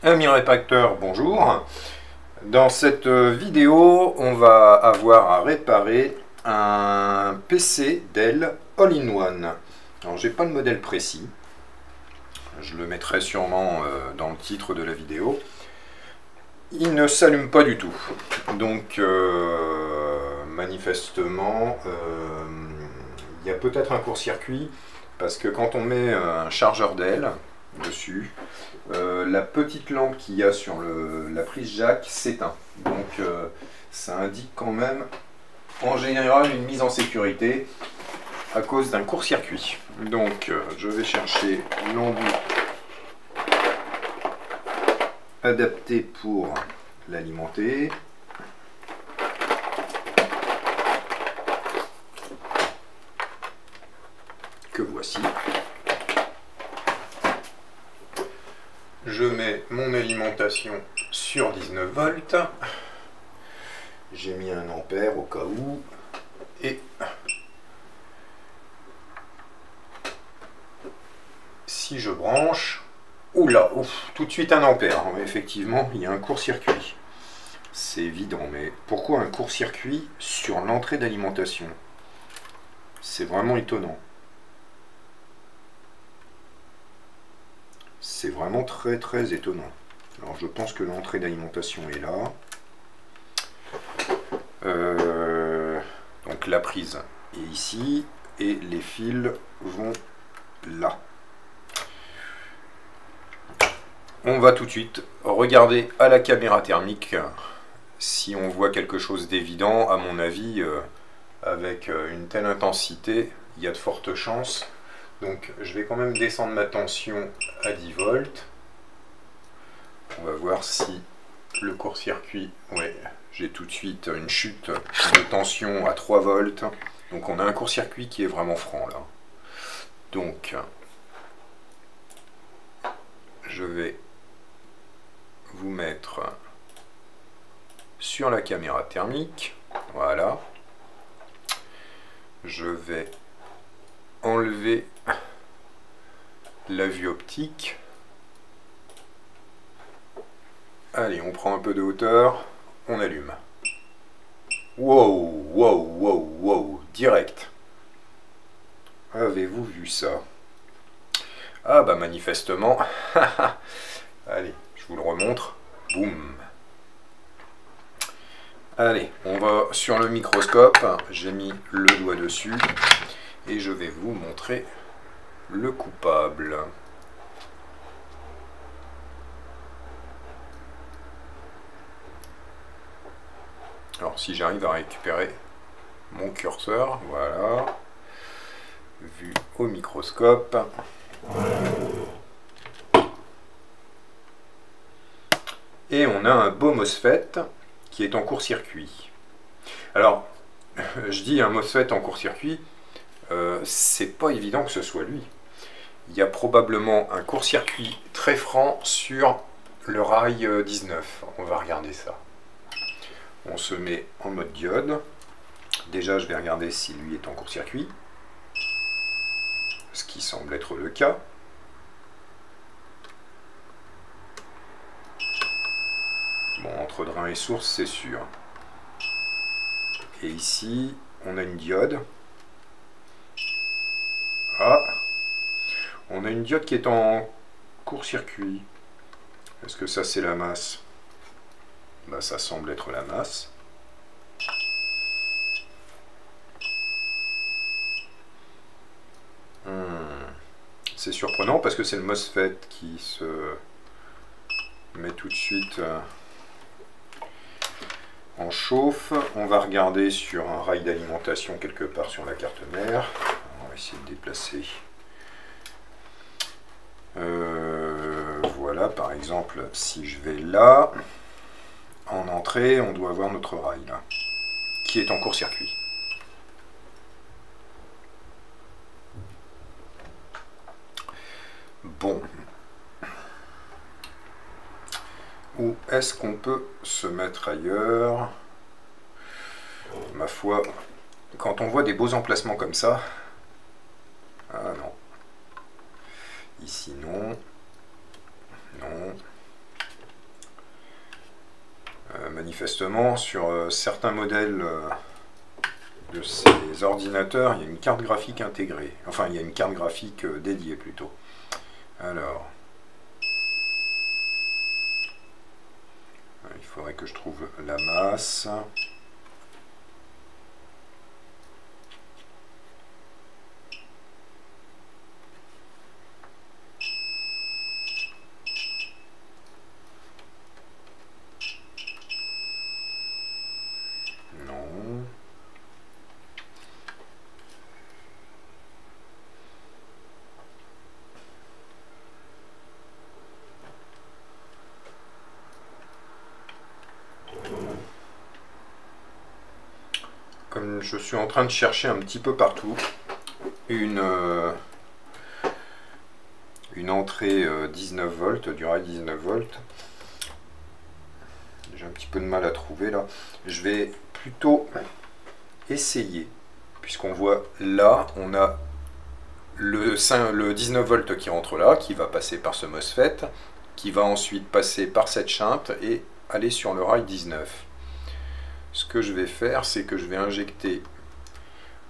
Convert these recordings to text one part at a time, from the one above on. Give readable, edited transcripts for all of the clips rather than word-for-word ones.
Ami répartiteur, bonjour. Dans cette vidéo, on va avoir à réparer un PC Dell All-in-One. Alors, j'ai pas le modèle précis. Je le mettrai sûrement dans le titre de la vidéo. Il ne s'allume pas du tout. Donc, manifestement, il y a peut-être un court-circuit parce que quand on met un chargeur Dell dessus, la petite lampe qu'il y a sur la prise jack s'éteint. Donc ça indique quand même en général une mise en sécurité à cause d'un court-circuit. Donc je vais chercher l'embout adapté pour l'alimenter. Que voici. Je mets mon alimentation sur 19 volts. J'ai mis 1 ampère au cas où. Et si je branche, oula, ouf, tout de suite 1 ampère. Effectivement, il y a un court-circuit. C'est évident, mais pourquoi un court-circuit sur l'entrée d'alimentation? C'est vraiment étonnant. C'est vraiment très étonnant. Alors je pense que l'entrée d'alimentation est là. Donc la prise est ici et les fils vont là. On va tout de suite regarder à la caméra thermique si on voit quelque chose d'évident. À mon avis, avec une telle intensité, il y a de fortes chances. Donc je vais quand même descendre ma tension à 10 volts. On va voir si le court-circuit... Ouais, j'ai tout de suite une chute de tension à 3 volts. Donc on a un court-circuit qui est vraiment franc là. Donc je vais vous mettre sur la caméra thermique. Voilà. Je vais enlever la vue optique. Allez, on prend un peu de hauteur, on allume. Wow, direct. Avez-vous vu ça? Ah bah manifestement. Allez, je vous le remontre. Boum. Allez, on va sur le microscope. J'ai mis le doigt dessus et je vais vous montrer le coupable. Alors si j'arrive à récupérer mon curseur, voilà, vu au microscope. Et on a un beau MOSFET qui est en court-circuit. Alors, je dis un MOSFET en court-circuit, c'est pas évident que ce soit lui. Il y a probablement un court-circuit très franc sur le rail 19. On va regarder ça. On se met en mode diode. Déjà, je vais regarder si lui est en court-circuit. Ce qui semble être le cas. Bon, entre drain et source, c'est sûr. Et ici, on a une diode. Ah! On a une diode qui est en court-circuit. Est-ce que ça, c'est la masse? Bah, ça semble être la masse. C'est surprenant parce que c'est le MOSFET qui se met tout de suite en chauffe. On va regarder sur un rail d'alimentation quelque part sur la carte mère. On va essayer de déplacer. Voilà, par exemple, si je vais là, en entrée, on doit avoir notre rail là, qui est en court-circuit. Bon. Où est-ce qu'on peut se mettre ailleurs? Ma foi, quand on voit des beaux emplacements comme ça... Ah non. Ici non. Non. manifestement, sur certains modèles de ces ordinateurs, il y a une carte graphique intégrée. Enfin, il y a une carte graphique dédiée plutôt. Alors, il faudrait que je trouve la masse. Non. Comme je suis en train de chercher un petit peu partout une entrée 19 volts, du rail 19 volts, j'ai un petit peu de mal à trouver là. Je vais plutôt essayer, puisqu'on voit là, on a le 19 volts qui rentre là, qui va passer par ce MOSFET, qui va ensuite passer par cette shunt et aller sur le rail 19. Ce que je vais faire, c'est que je vais injecter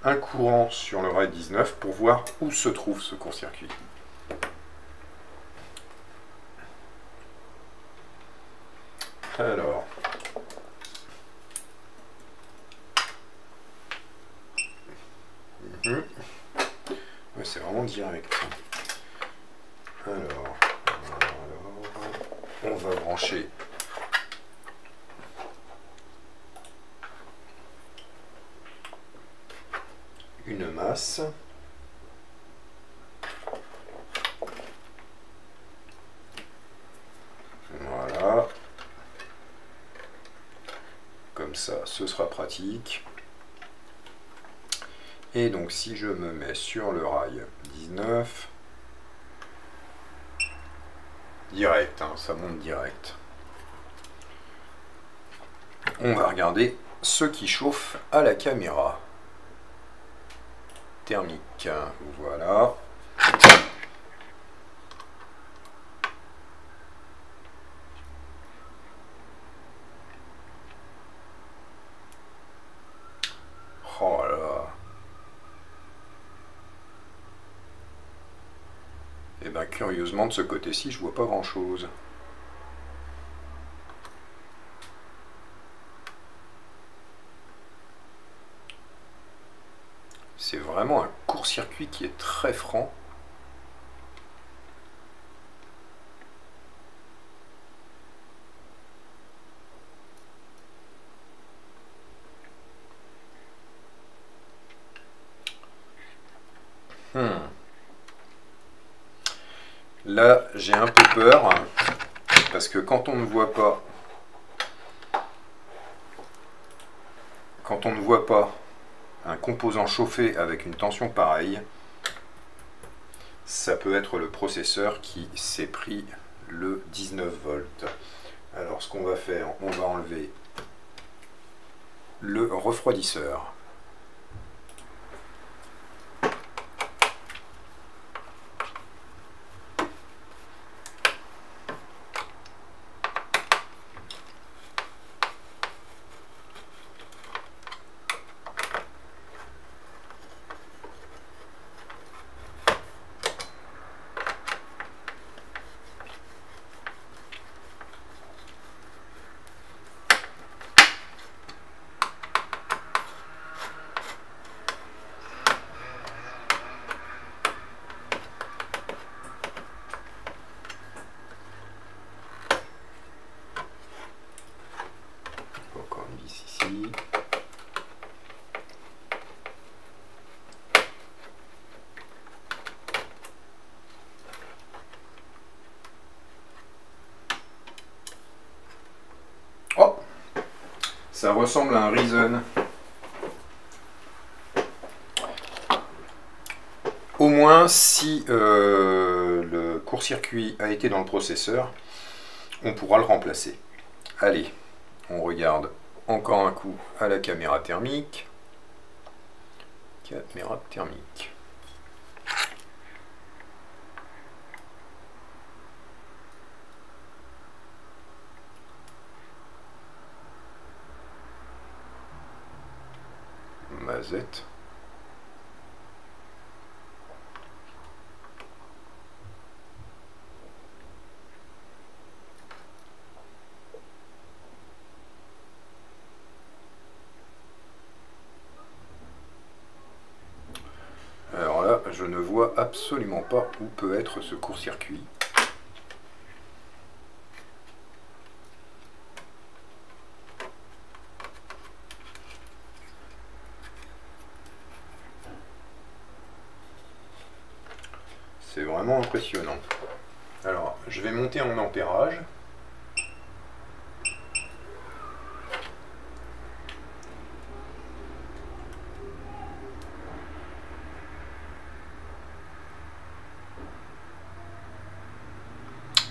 un courant sur le rail 19 pour voir où se trouve ce court-circuit. Alors, c'est vraiment direct. Alors, on va brancher une masse. Voilà. Comme ça, ce sera pratique. Et donc, si je me mets sur le rail 19, direct, hein, ça monte direct. On va regarder ce qui chauffe à la caméra. Thermique, voilà. Oh là là. Et bien curieusement de ce côté-ci, je vois pas grand-chose. C'est vraiment un court-circuit qui est très franc. Là, j'ai un peu peur, parce que quand on ne voit pas, un composant chauffé avec une tension pareille, ça peut être le processeur qui s'est pris le 19 volts. Alors ce qu'on va faire, on va enlever le refroidisseur. Encore une vis ici. Oh, ça ressemble à un Ryzen. Au moins, si le court-circuit a été dans le processeur, on pourra le remplacer. Allez, on regarde encore un coup à la caméra thermique. Caméra thermique. noisette. Alors là, je ne vois absolument pas où peut être ce court-circuit. C'est vraiment impressionnant. Alors, je vais monter en ampérage.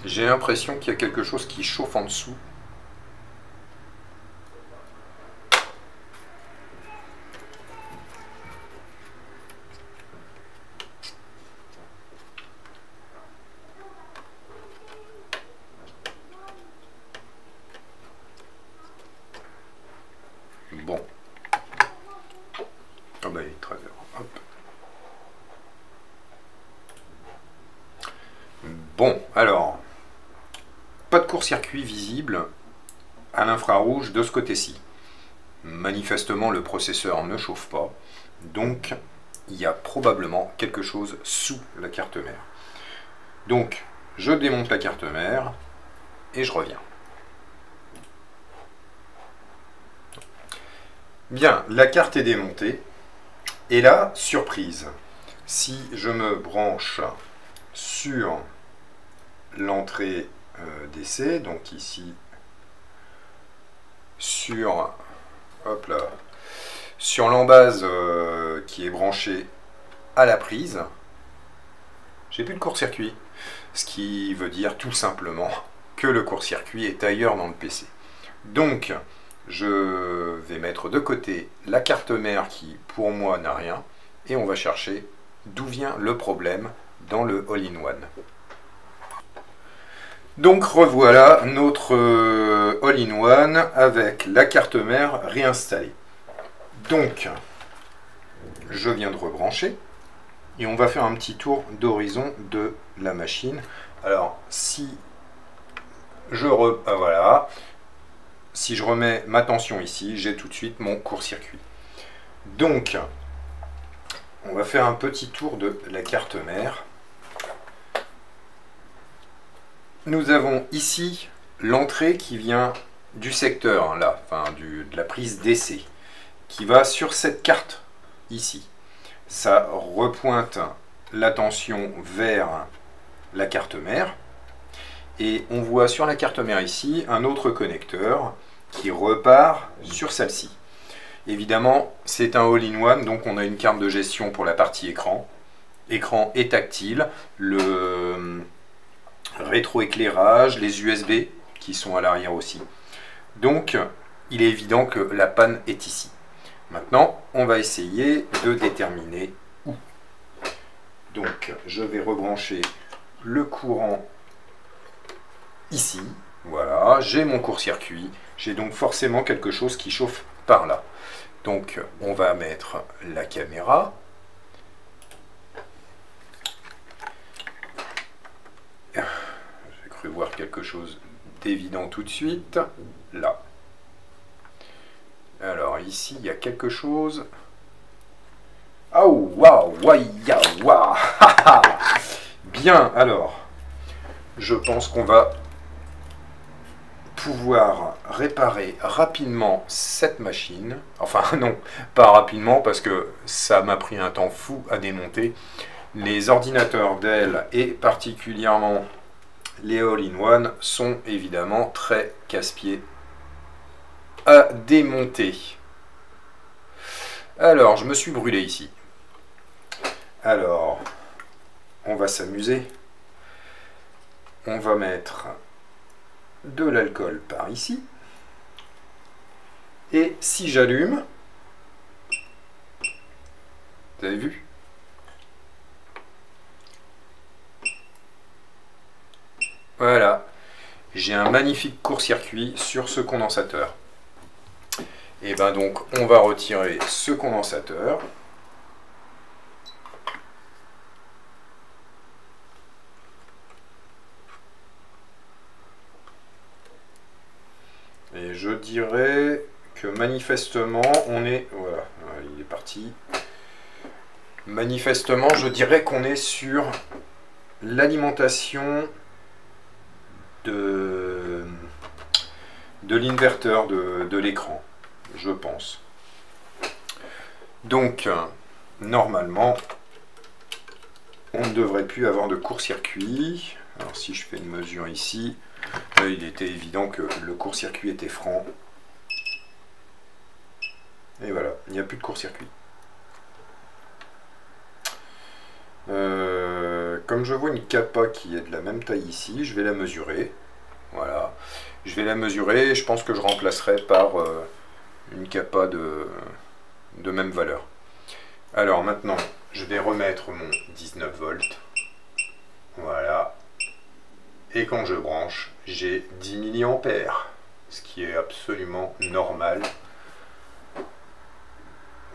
J'ai l'impression qu'il y a quelque chose qui chauffe en dessous. Bon. Ah bah il est 13h. Hop. Bon, alors, pas de court-circuit visible à l'infrarouge de ce côté-ci. Manifestement, le processeur ne chauffe pas, donc il y a probablement quelque chose sous la carte mère. Donc, je démonte la carte mère et je reviens. Bien, la carte est démontée. Et là, surprise, si je me branche sur l'entrée DC, donc ici sur, hop là, sur l'embase qui est branchée à la prise, j'ai plus de court-circuit, ce qui veut dire tout simplement que le court-circuit est ailleurs dans le PC. Donc, je vais mettre de côté la carte mère qui, pour moi, n'a rien, et on va chercher d'où vient le problème dans le all-in-one. Donc revoilà notre all-in-one avec la carte mère réinstallée. Donc, je viens de rebrancher, et on va faire un petit tour d'horizon de la machine. Alors, si je voilà. Si je remets ma tension ici, j'ai tout de suite mon court-circuit. Donc, on va faire un petit tour de la carte mère. Nous avons ici l'entrée qui vient du secteur, là, enfin de la prise DC, qui va sur cette carte ici. Ça repointe la tension vers la carte mère. Et on voit sur la carte mère ici un autre connecteur qui repart sur celle-ci. Évidemment, c'est un all-in-one, donc on a une carte de gestion pour la partie écran. Écran et tactile, le rétroéclairage, les USB qui sont à l'arrière aussi. Donc, il est évident que la panne est ici. Maintenant, on va essayer de déterminer où. Donc, je vais rebrancher le courant ici, voilà, j'ai mon court-circuit, j'ai donc forcément quelque chose qui chauffe par là. Donc on va mettre la caméra. J'ai cru voir quelque chose d'évident tout de suite, là. Alors ici il y a quelque chose. Oh waouh, waouh, bien, alors, je pense qu'on va pouvoir réparer rapidement cette machine. Enfin non, pas rapidement parce que ça m'a pris un temps fou à démonter. Les ordinateurs Dell et particulièrement les all-in-one sont évidemment très casse-pieds à démonter. Alors, je me suis brûlé ici. Alors, on va s'amuser. On va mettre de l'alcool par ici. Et si j'allume, vous avez vu? Voilà, j'ai un magnifique court-circuit sur ce condensateur. Et ben donc on va retirer ce condensateur. Et je dirais que manifestement on est... Voilà, il est parti. Manifestement je dirais qu'on est sur l'alimentation de l'inverteur de l'écran, je pense. Donc, normalement, on ne devrait plus avoir de court-circuit. Alors, si je fais une mesure ici, là, il était évident que le court-circuit était franc. Et voilà, il n'y a plus de court-circuit. Comme je vois une capa qui est de la même taille ici, je vais la mesurer. Voilà, je vais la mesurer et je pense que je remplacerai par une capa de même valeur. Alors maintenant, je vais remettre mon 19 volts. Voilà. Et quand je branche, j'ai 10 milliampères, ce qui est absolument normal.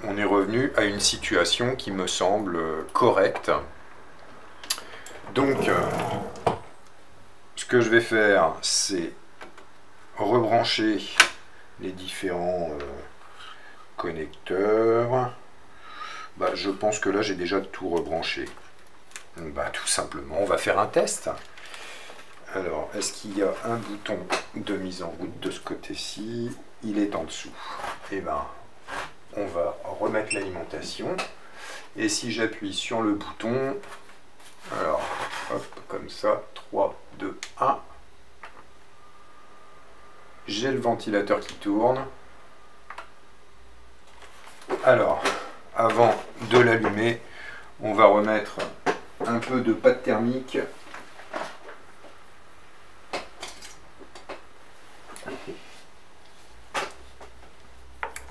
On est revenu à une situation qui me semble correcte. Donc, ce que je vais faire, c'est rebrancher les différents connecteurs. Bah, je pense que là, j'ai déjà tout rebranché. Bah, tout simplement, on va faire un test. Alors, est-ce qu'il y a un bouton de mise en route de ce côté-ci? Il est en dessous. Et ben, on va remettre l'alimentation. Et si j'appuie sur le bouton, alors, hop, comme ça, 3, 2, 1. J'ai le ventilateur qui tourne. Alors, avant de l'allumer, on va remettre un peu de pâte thermique.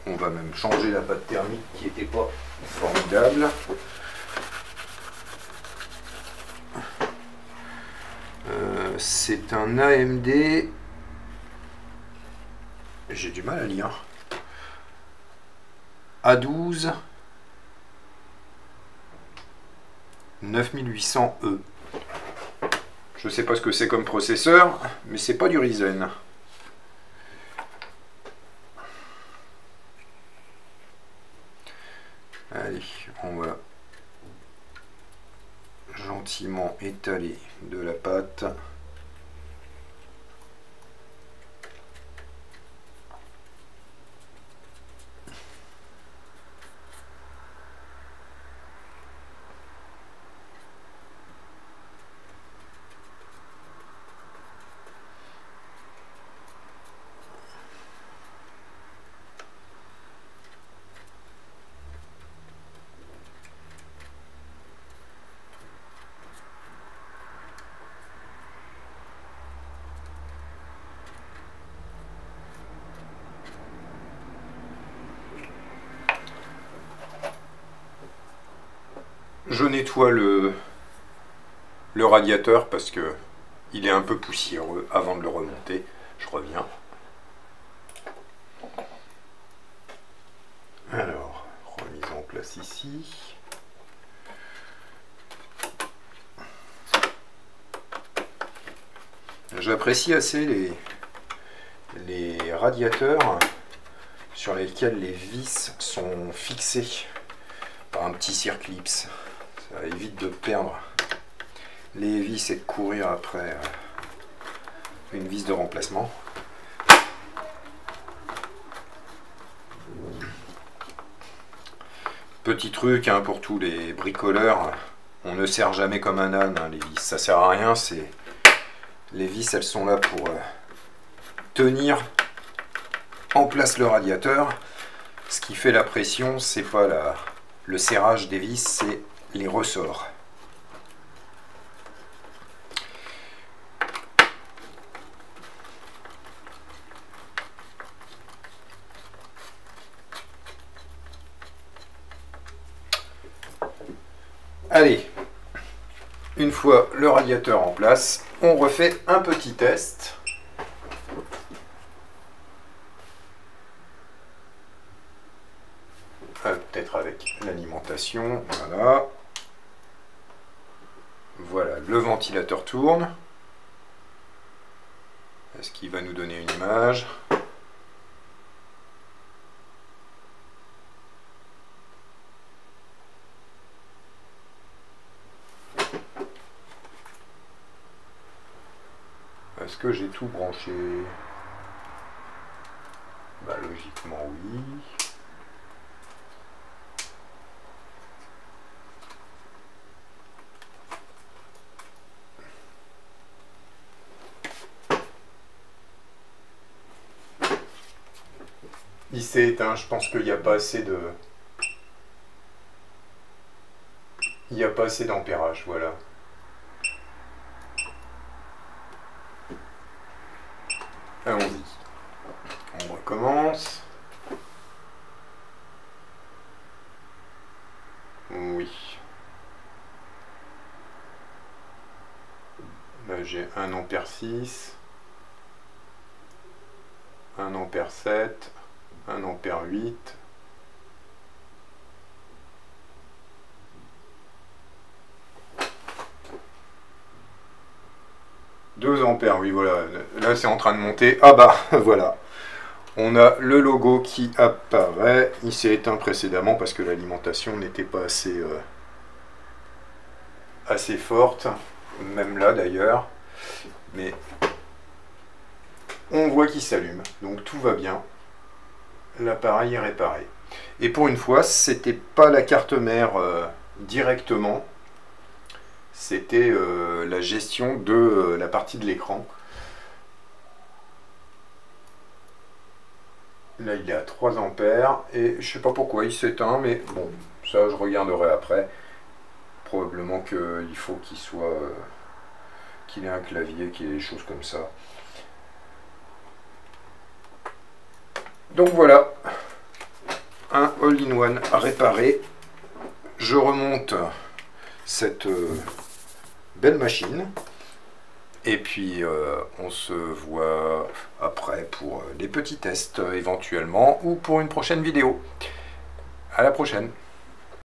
On va même changer la pâte thermique qui n'était pas formidable. C'est un AMD. J'ai du mal à lire. A12 9800E. Je sais pas ce que c'est comme processeur, mais c'est pas du Ryzen. Allez, on va gentiment étaler de la pâte. Je nettoie le radiateur parce que il est un peu poussiéreux avant de le remonter. Je reviens. Alors, remise en place ici. J'apprécie assez les radiateurs sur lesquels les vis sont fixées par un petit circlips. Ça évite de perdre les vis et de courir après une vis de remplacement. Petit truc hein, pour tous les bricoleurs, on ne serre jamais comme un âne hein, les vis, ça sert à rien, les vis elles sont là pour tenir en place le radiateur. Ce qui fait la pression, c'est pas le serrage des vis, c'est les ressorts. Allez, une fois le radiateur en place, on refait un petit test. peut-être avec l'alimentation, voilà. Voilà, le ventilateur tourne. Est-ce qu'il va nous donner une image? Est-ce que j'ai tout branché? Bah, logiquement oui. Il s'est éteint, je pense qu'il n'y a pas assez de... Il n'y a pas assez d'ampérage, voilà. Allons-y. On recommence. Oui. Là j'ai 1 ampère 6, 1 ampère 7, 1 ampère 8. Deux ampères, oui, voilà. Là, c'est en train de monter. Ah bah, voilà. On a le logo qui apparaît. Il s'est éteint précédemment parce que l'alimentation n'était pas assez, assez forte. Même là, d'ailleurs. Mais on voit qu'il s'allume. Donc, tout va bien. L'appareil est réparé. Et pour une fois, c'était pas la carte mère directement. C'était la gestion de la partie de l'écran. Là, il est à 3 ampères et je sais pas pourquoi il s'éteint, mais bon, ça je regarderai après. Probablement qu'il faut qu'il soit, qu'il ait un clavier, qu'il ait des choses comme ça. Donc voilà, un all-in-one à réparer. Je remonte cette belle machine. Et puis on se voit après pour des petits tests éventuellement ou pour une prochaine vidéo. À la prochaine.